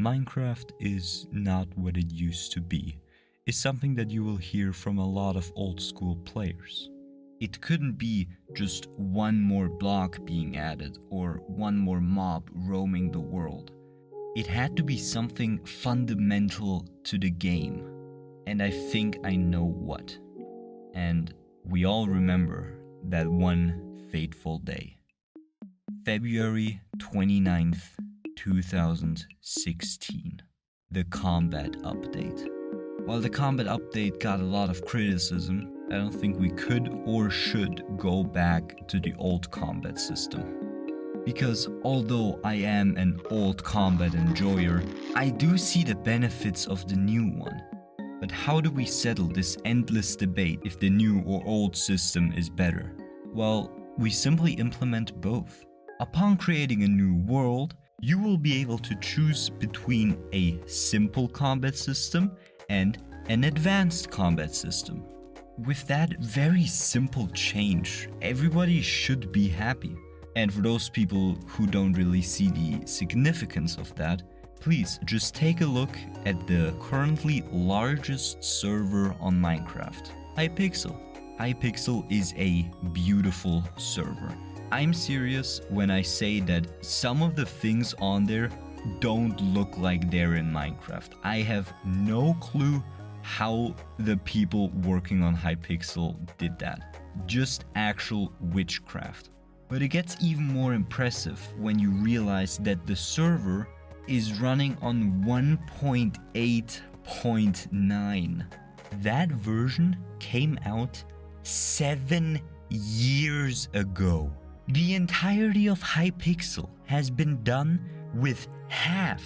Minecraft is not what it used to be, is something that you will hear from a lot of old school players. It couldn't be just one more block being added or one more mob roaming the world. It had to be something fundamental to the game, and I think I know what. And we all remember that one fateful day. February 29th, 2016. The combat update. While the combat update got a lot of criticism, I don't think we could or should go back to the old combat system. Because although I am an old combat enjoyer, I do see the benefits of the new one. But how do we settle this endless debate if the new or old system is better? Well, we simply implement both. Upon creating a new world, you will be able to choose between a simple combat system and an advanced combat system. With that very simple change, everybody should be happy. And for those people who don't really see the significance of that, please just take a look at the currently largest server on Minecraft, Hypixel. Hypixel is a beautiful server. I'm serious when I say that some of the things on there don't look like they're in Minecraft. I have no clue how the people working on Hypixel did that. Just actual witchcraft. But it gets even more impressive when you realize that the server is running on 1.8.9. That version came out 7 years ago. The entirety of Hypixel has been done with half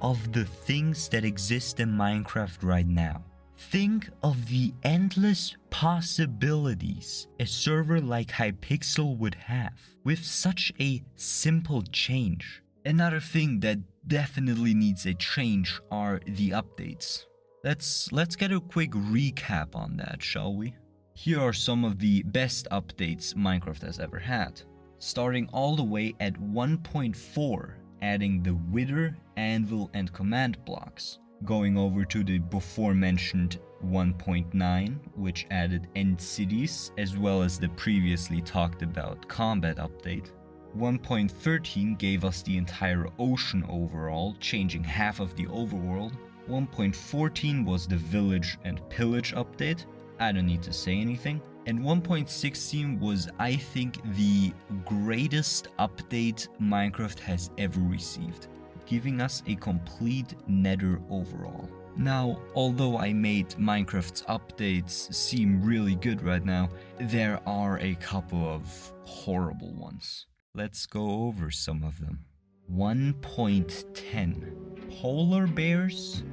of the things that exist in Minecraft right now. Think of the endless possibilities a server like Hypixel would have with such a simple change. Another thing that definitely needs a change are the updates. Let's get a quick recap on that, shall we? Here are some of the best updates Minecraft has ever had. Starting all the way at 1.4, adding the wither, anvil and command blocks. Going over to the before mentioned 1.9, which added end cities, as well as the previously talked about combat update. 1.13 gave us the entire ocean overall, changing half of the overworld. 1.14 was the village and pillage update. I don't need to say anything. And 1.16 was, I think, the greatest update Minecraft has ever received, giving us a complete nether overall. Now, although I made Minecraft's updates seem really good right now, there are a couple of horrible ones. Let's go over some of them. 1.10 Polar bears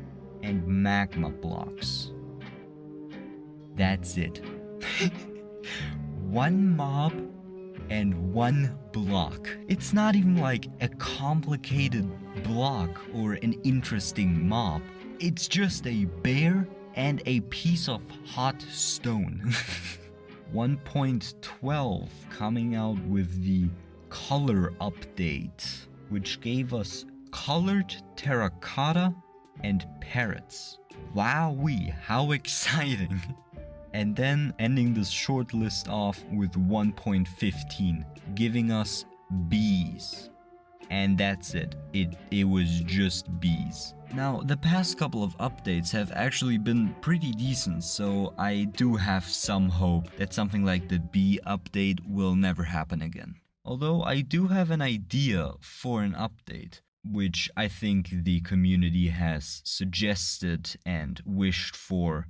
and magma blocks. That's it. One mob and one block. It's not even like a complicated block or an interesting mob. It's just a bear and a piece of hot stone. 1.12 coming out with the color update, which gave us colored terracotta and parrots. Wowee, how exciting! And then ending this short list off with 1.15, giving us bees. And that's it. It was just bees. Now, the past couple of updates have actually been pretty decent, so I do have some hope that something like the bee update will never happen again. Although I do have an idea for an update, which I think the community has suggested and wished for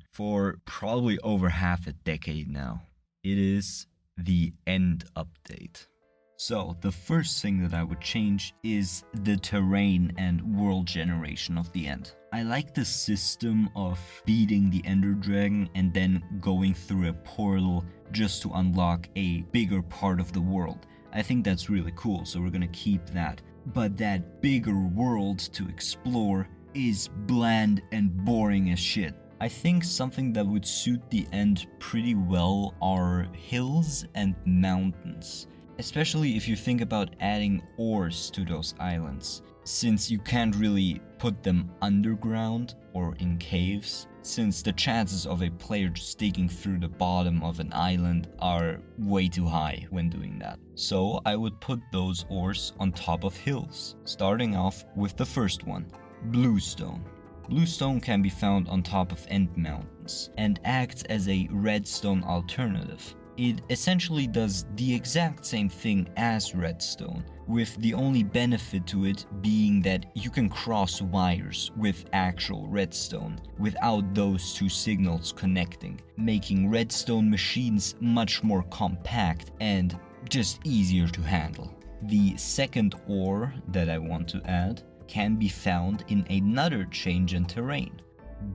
probably over half a decade now. It is the end update. So the first thing that I would change is the terrain and world generation of the end. I like the system of beating the Ender Dragon and then going through a portal just to unlock a bigger part of the world. I think that's really cool, so we're gonna keep that. But that bigger world to explore is bland and boring as shit. I think something that would suit the end pretty well are hills and mountains. Especially if you think about adding ores to those islands. since you can't really put them underground or in caves, since the chances of a player just digging through the bottom of an island are way too high when doing that. So I would put those ores on top of hills, starting off with the first one, bluestone. Bluestone can be found on top of end mountains and acts as a redstone alternative. It essentially does the exact same thing as redstone, with the only benefit to it being that you can cross wires with actual redstone without those two signals connecting, making redstone machines much more compact and just easier to handle. The second ore that I want to add can be found in another change in terrain.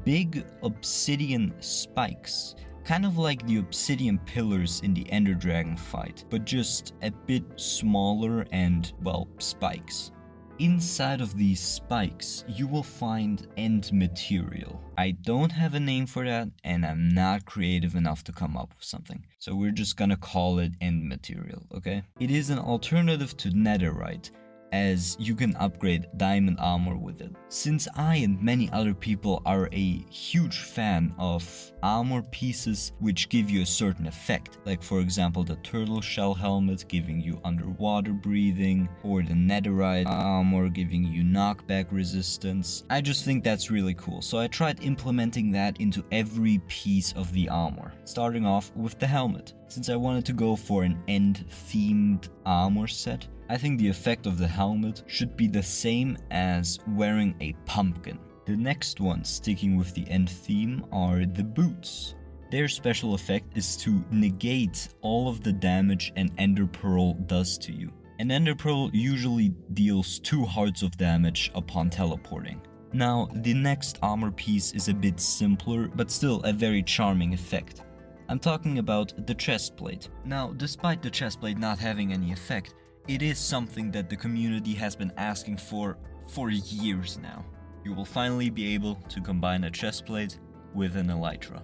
Big obsidian spikes, kind of like the obsidian pillars in the Ender Dragon fight, but just a bit smaller and, well, spikes. Inside of these spikes, you will find end material. I don't have a name for that, and I'm not creative enough to come up with something. So we're just gonna call it end material, okay? It is an alternative to netherite, as you can upgrade diamond armor with it. Since I and many other people are a huge fan of armor pieces which give you a certain effect, like for example the turtle shell helmet giving you underwater breathing, or the netherite armor giving you knockback resistance, I just think that's really cool. So I tried implementing that into every piece of the armor, starting off with the helmet. Since I wanted to go for an end themed armor set, I think the effect of the helmet should be the same as wearing a pumpkin. The next one, sticking with the end theme, are the boots. Their special effect is to negate all of the damage an ender pearl does to you. An ender pearl usually deals 2 hearts of damage upon teleporting. Now, the next armor piece is a bit simpler, but still a very charming effect. I'm talking about the chest plate. Now, despite the chest plate not having any effect, it is something that the community has been asking for years now. You will finally be able to combine a chest plate with an elytra.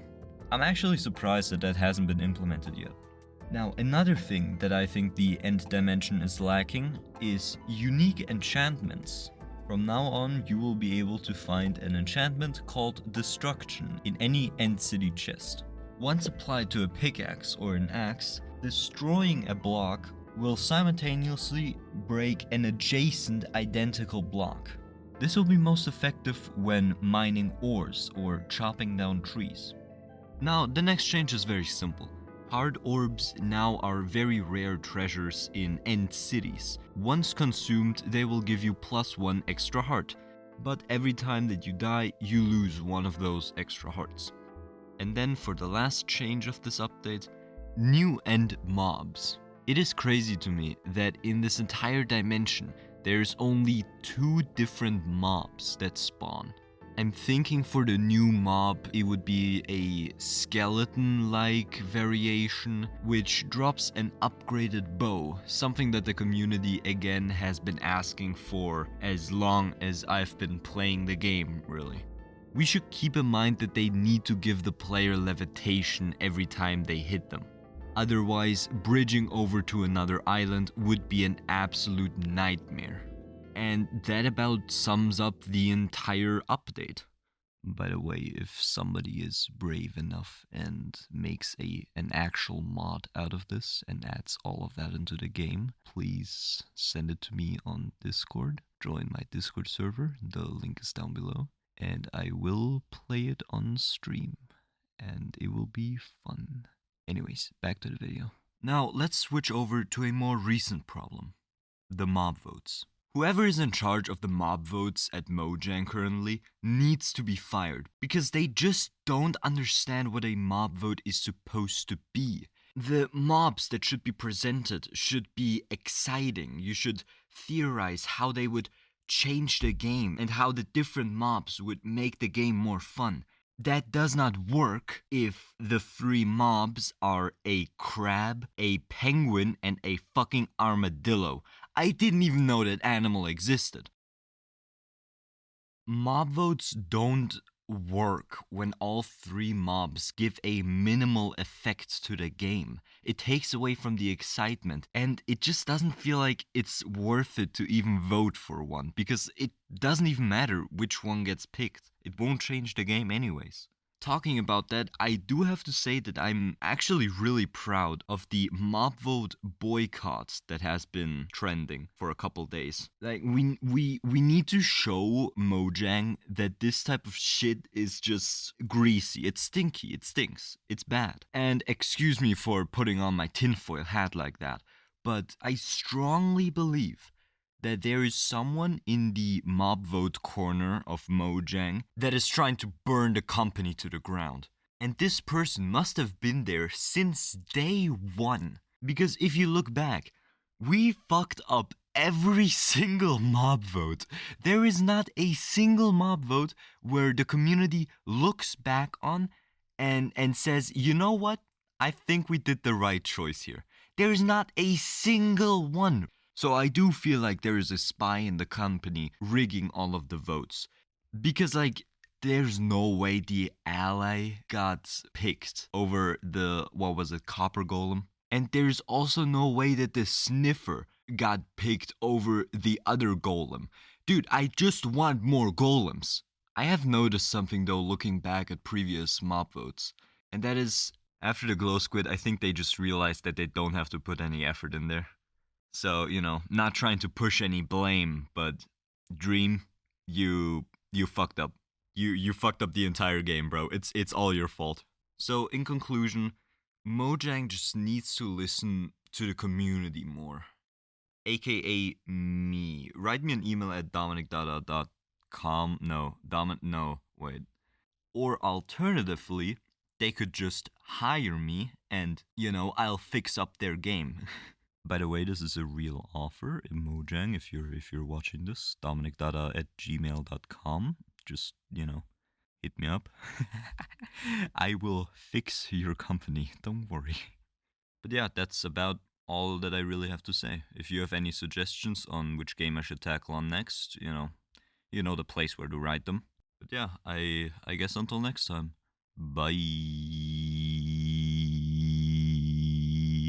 I'm actually surprised that that hasn't been implemented yet. Now, another thing that I think the end dimension is lacking is unique enchantments. From now on, you will be able to find an enchantment called Destruction in any end city chest. Once applied to a pickaxe or an axe, destroying a block will simultaneously break an adjacent identical block. This will be most effective when mining ores or chopping down trees. Now, the next change is very simple. Hard orbs now are very rare treasures in end cities. Once consumed, they will give you +1 extra heart, but every time that you die, you lose one of those extra hearts. And then for the last change of this update, new end mobs. It is crazy to me that in this entire dimension, there's only 2 different mobs that spawn. I'm thinking for the new mob, it would be a skeleton-like variation, which drops an upgraded bow, something that the community again has been asking for as long as I've been playing the game, really. We should keep in mind that they need to give the player levitation every time they hit them. Otherwise, bridging over to another island would be an absolute nightmare. And that about sums up the entire update. By the way, if somebody is brave enough and makes an actual mod out of this and adds all of that into the game, please send it to me on Discord. Join my Discord server, the link is down below, and I will play it on stream, and it will be fun. Anyways, back to the video. Now, let's switch over to a more recent problem. The mob votes. Whoever is in charge of the mob votes at Mojang currently needs to be fired, because they just don't understand what a mob vote is supposed to be. The mobs that should be presented should be exciting. You should theorize how they would change the game and how the different mobs would make the game more fun. That does not work if the 3 mobs are a crab, a penguin, and a fucking armadillo. I didn't even know that animal existed. Mob votes don't work when all three mobs give a minimal effect to the game. It takes away from the excitement, and it just doesn't feel like it's worth it to even vote for one, because it doesn't even matter which one gets picked. It won't change the game anyways. Talking about that, I do have to say that I'm actually really proud of the mob vote boycott that has been trending for a couple days. Like we need to show Mojang that this type of shit is just greasy. It's stinky. It stinks. It's bad. And excuse me for putting on my tinfoil hat like that, but I strongly believe that there is someone in the mob vote corner of Mojang that is trying to burn the company to the ground. And this person must have been there since day one. Because if you look back, we fucked up every single mob vote. There is not a single mob vote where the community looks back on and says, you know what? I think we did the right choice here. There is not a single one. So I do feel like there is a spy in the company rigging all of the votes. Because, like, there's no way the ally got picked over the, what was it, copper golem? And there's also no way that the sniffer got picked over the other golem. Dude, I just want more golems. I have noticed something though looking back at previous mob votes. And that is, after the glow squid, I think they just realized that they don't have to put any effort in there. So, not trying to push any blame, but Dream, you fucked up. You fucked up the entire game, bro. It's all your fault. So, in conclusion, Mojang just needs to listen to the community more. AKA me. Write me an email at dominic.com. No, wait. Or alternatively, they could just hire me and, I'll fix up their game. By the way, this is a real offer in Mojang. If you're watching this, dominic.at@gmail.com. Just, hit me up. I will fix your company. Don't worry. But yeah, that's about all that I really have to say. If you have any suggestions on which game I should tackle on next, you know the place where to write them. But yeah, I guess until next time. Bye.